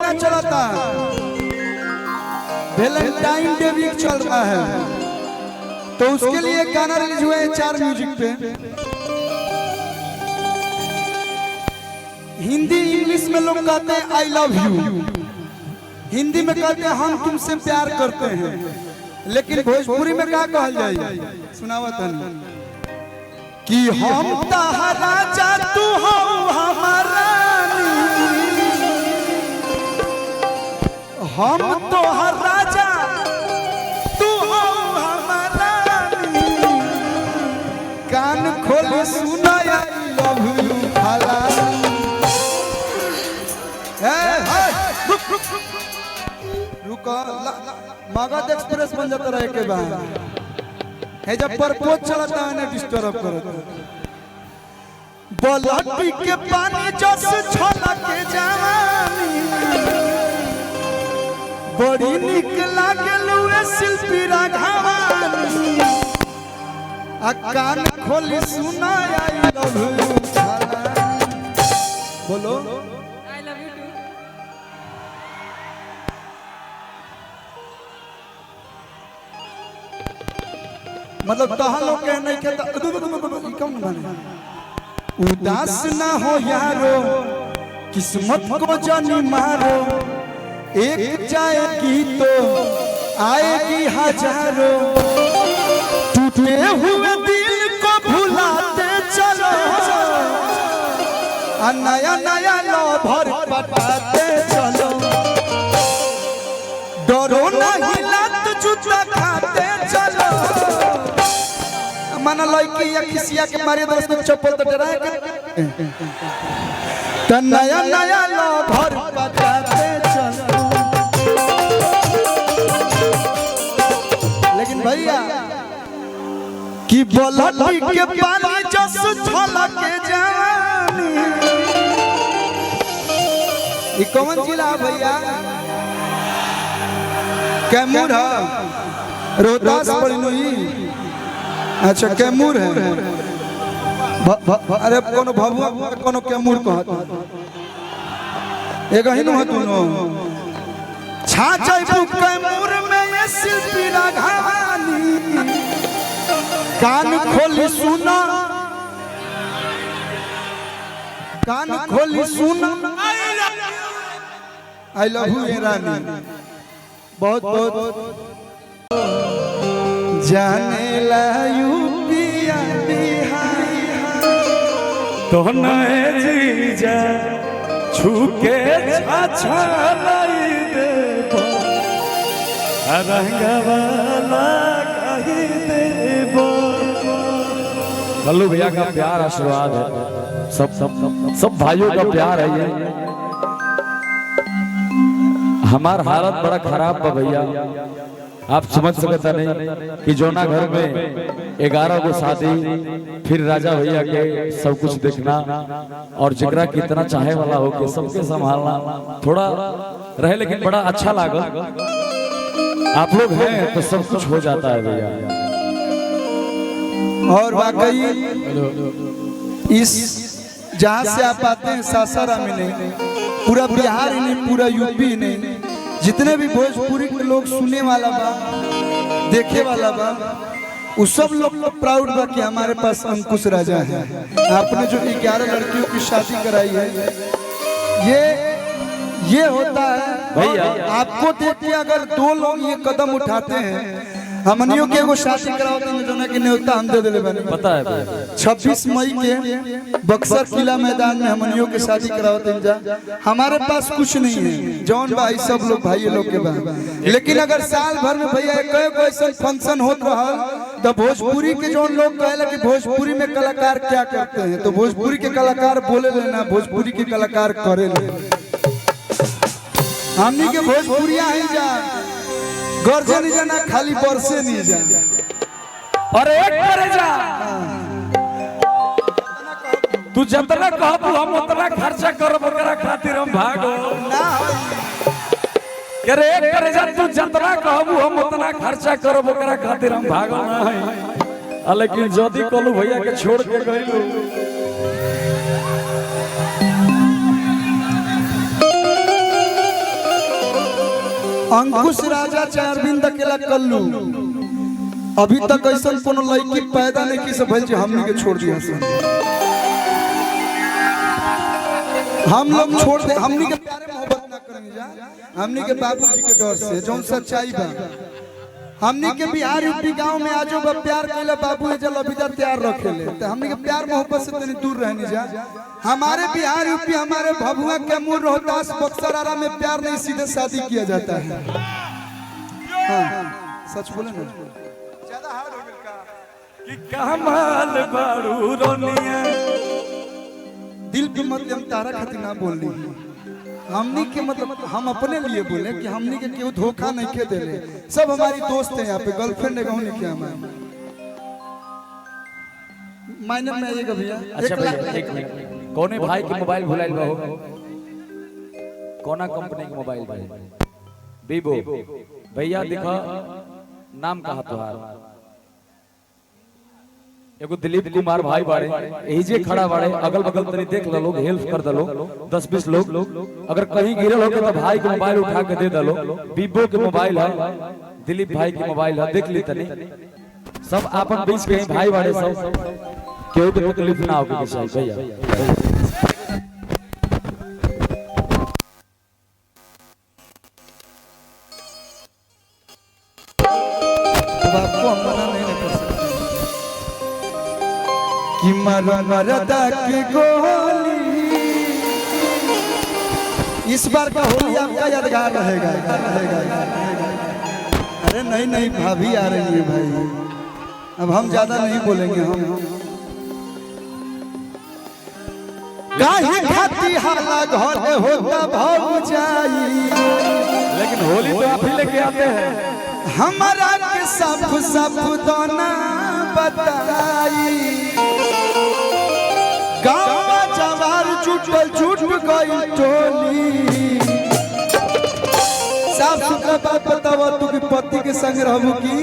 महीना चलता है, वैलेंटाइन डे वीक चल रहा है, तो उसके लिए गाना रिलीज हुआ है 4 म्यूजिक पे। हिंदी इंग्लिश में लोग कहते हैं आई लव यू, हिंदी में कहते हैं हम तुमसे प्यार करते हैं, लेकिन भोजपुरी में क्या कहल जाए? सुनावा तनी कि हम तहरा जा तू हो हमारा, हम तोहर राजा तू हो हमारा, कान खोल सुना आई लव यू खाला। रुको, मगध एक्सप्रेस बन जाता रहे के बाद है जब परपोज चलता है ना डिस्टर्ब करता। बलटी के पानी जस छलक के जवानी, बड़ी निक लागल वे शिल्पी राघवानी, आ कान खोली सुना आई लव यू खाला। बोलो आई लव यू टू। मतलब तहां लोग के नहीं के कौन बने उदास ना हो यारो, किस्मत को जानी मारो, एक जाएगी तो आएगी हजारों, टूटे हुए दिल को भुलाते चलो, नया नया लवर पटाते चलो, डरो नहीं लत जूता खाते चलो। माना लड़की या किसिया के मारे दोस्त में चप्पल तो डराए के, तो नया नया लवर पटाते चलो। लेकिन भैया कि बलटी के पानी जस छलक के जवानी, ये कौन जिला भैया? कैमूर है, रोहतास परिनोई। अच्छा कैमूर है, अरे कोनो भभुआ कोनो कैमूर कहत एक ही न तुनो छा जाइबू कैमूर में ये शिल्पी राघवानी, कान खोली सुना, कान खोली सुना आई लव यू रानी। बहुत बहुत जाने ला यूपिया बिहार तो नए जीजा छुके अच्छा लाई दे रंगवाला कही देबो। कल्लू भैया का प्यार आशीर्वाद है, सब भाइयों का प्यार है ये। हमार हालत बड़ा खराब बा भैया, आप समझ सकता नहीं कि जोना घर में 11 को शादी, फिर राजा भैया के सब कुछ देखना, और जिगरा कितना चाहे वाला हो के सबके संभालना थोड़ा रहे, लेकिन बड़ा अच्छा लगा। आप लोग हैं तो सब कुछ हो जाता है भैया। और वाकई इस जहाँ से आप आते हैं सासाराम में नहीं, पूरा बिहार ही नहीं, पूरा यूपी नहीं, जितने भी भोजपुरी के लोग सुने वाला बा, देखे वाला बा, वो सब लोग प्राउड बा कि हमारे पास अंकुश राजा है। आपने जो 11 लड़कियों की शादी कराई है, ये होता है भैया। आपको देख के अगर 2 लोग ये कदम उठाते हैं, हमनियों के वो शादी कराते हैं जो ना कि न्योता हम दे देले बने, पता है 26 मई के बक्सर किला मैदान में हमनियों के शादी कराते हैं। हमारे पास कुछ नहीं है, जौन भाई सब लोग भाई लोग के बा, लेकिन अगर साल भर में भैया कोई ऐसा फंक्शन होत रहा तो भोजपुरी के जौन लोग कहला कि भोजपुरी में कलाकार क्या करते हैं, तो भोजपुरी के कलाकार बोले लेना, भोजपुरी के कलाकार करे ले। हमनी के भोजपुरिया ही जा गर्जे नहीं जाना, खाली बरसे नहीं जा, और एक करे जा तू जितना कहबू हम उतना खर्चा करब, ओकरा खातिर हम भागो ना करे। एक करे जा तू जितना कहबू हम उतना खर्चा करब, ओकरा खातिर हम भागो ना है। लेकिन जदी कलू भैया के छोड़ के गइलू, अंकुश राजा चार अरविंद अकेला कल्लू अभी तक ऐसा कोनो लड़की पैदा नहीं की सब जे हमनी के छोड़ दिया सन। हम लोग छोड़ दे, हमनी के प्यारे मोहब्बत ना करेंगे जा, हमनी के बाबूजी के डर से जो सच्चाई बा। हमनी के बिहार यूपी गांव में आजो बा प्यार कइला बाबू जल अभिदा तैयार रखेले त हमनी के प्यार मोहब्बत से तनी दूर रहनी जा। हमारे बिहार यूपी हमारे भभुआ कैमूर रोहतास बक्सर आरा में प्यार नहीं सीधे शादी किया जाता है। हाँ सच बोले ना ज्यादा हार्ड हो गइल का कि कमाल बारू रोनिया दिल पे मतलब हम तारा खातिर ना बोल ली। हमनी के मतलब हम अपने लिए बोले कि हमनी के केहू धोखा नहीं के देले, सब हमारी दोस्त हैं यहाँ पे, गर्लफ्रेंड है नहीं क्या हमारे मायने में आइएगा भैया। अच्छा भैया एक मिनट, कौने भाई के मोबाइल भुलाइल बा हो? कौना कंपनी के मोबाइल भाई? वीवो भैया दिखा नाम कहा तुहार? एगो दिलीप कुमार भाई बाड़े यही जे खड़ा बाड़े, अगल बगल तनी देख लो लोग, हेल्प कर दलो 10-20 लोग। अगर कहीं गिरल हो तो भाई के मोबाइल उठा के दे दलो। वीवो के मोबाइल है, दिलीप भाई के मोबाइल है, देख ली तनी। सब आपन बीच के भाई बाड़े, सब केहू के तकलीफ ना होके चाहिए भैया। कि मरदा की गोली इस बार का होली आपका यादगार रहेगा। अरे नहीं नहीं भाभी आ रही है भाई, अब हम ज्यादा नहीं बोलेंगे। हम काहे खाती हाला घर होता भाव जाई, लेकिन होली तो आप ही लेके आते हैं। हमारा के सब सब दोना बताई, गाँव जवार छूटल छूट गई टोली। साफ सुथरा बात बताओ, तू के पति के संग रहबू की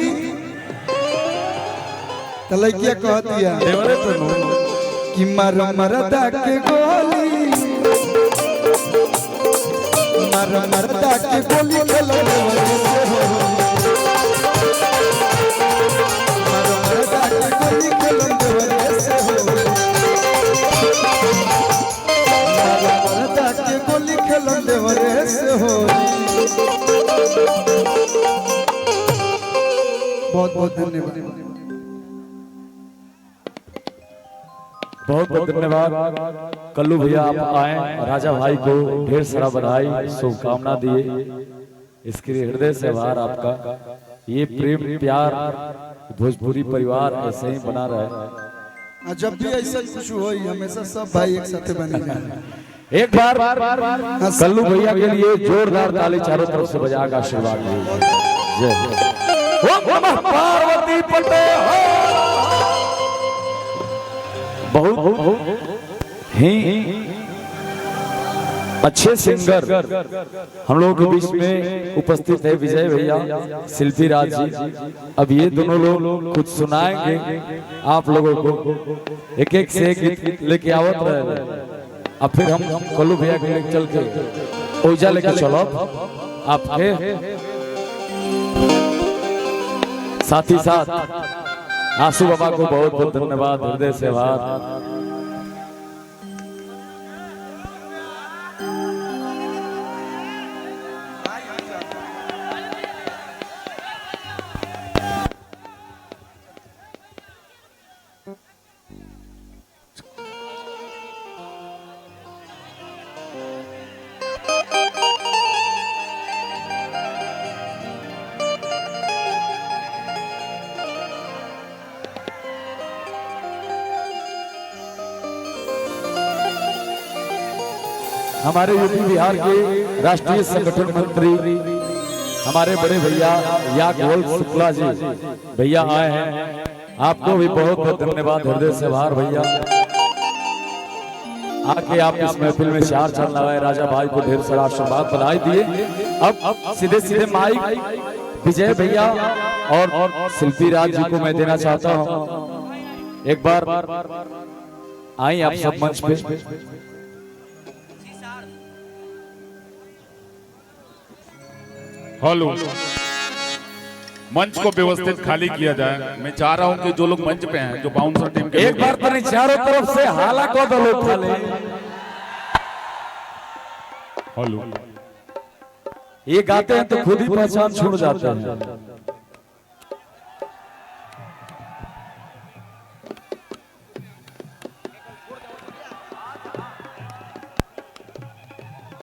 त लइकिया कहतिया कि मरदा के गोली, मरदा के गोली खेलो बहुत बहुत धन्यवाद। बहुत बहुत धन्यवाद कल्लू भैया, आप आए, राजा भाई को ढेर सारा बधाई शुभकामना दिए। इसके हृदय से आभार आपका। ये प्रेम प्यार भोजपुरी परिवार ऐसे ही बना रहे। जब भी ऐसा कुछ हो हमेशा सब भाई एक साथ बने। एक बार कल्लू भैया के लिए जोरदार ताली चारों तरफ से बजा का आशीर्वाद दीजिए। पार्वती पटेल बहुत ही अच्छे सिंगर हम लोगों के बीच में उपस्थित है विजय भैया, शिल्पी राज जी। अब ये दोनों लोग कुछ सुनाएंगे आप लोगों को, एक एक से गीत लेके आवत रहे। अब फिर हम कल्लू भैया के लेके चल के ओइजा लेके चलो आपके साथ ही साथ आंसू बाबा को बहुत बहुत धन्यवाद, हृदय से आभार। हमारे यूपी बिहार के राष्ट्रीय संगठन मंत्री हमारे बड़े भैया याज्ञवल्क्य शुक्ला जी भैया आए हैं, आपको भी बहुत बहुत धन्यवाद, हृदय से आभार भैया। आके आप इस महफिल में चार चांद लगाए, राजा भाई को ढेर सारा आशीर्वाद बधाई दिए। अब सीधे सीधे माइक विजय भैया और शिल्पी राज जी को मैं देना चाहता हूँ। एक बार आई आप सब मंच पे। हेलो, मंच को व्यवस्थित खाली किया जाए। मैं चाह रहा हूं कि जो लोग मंच पे हैं, जो बाउंसर टीम के एक बार तो नहीं, चारों तरफ से हाला को दो लोग खाली। हेलो, ये गाते हैं तो खुद ही पहचान छूट जाते हैं।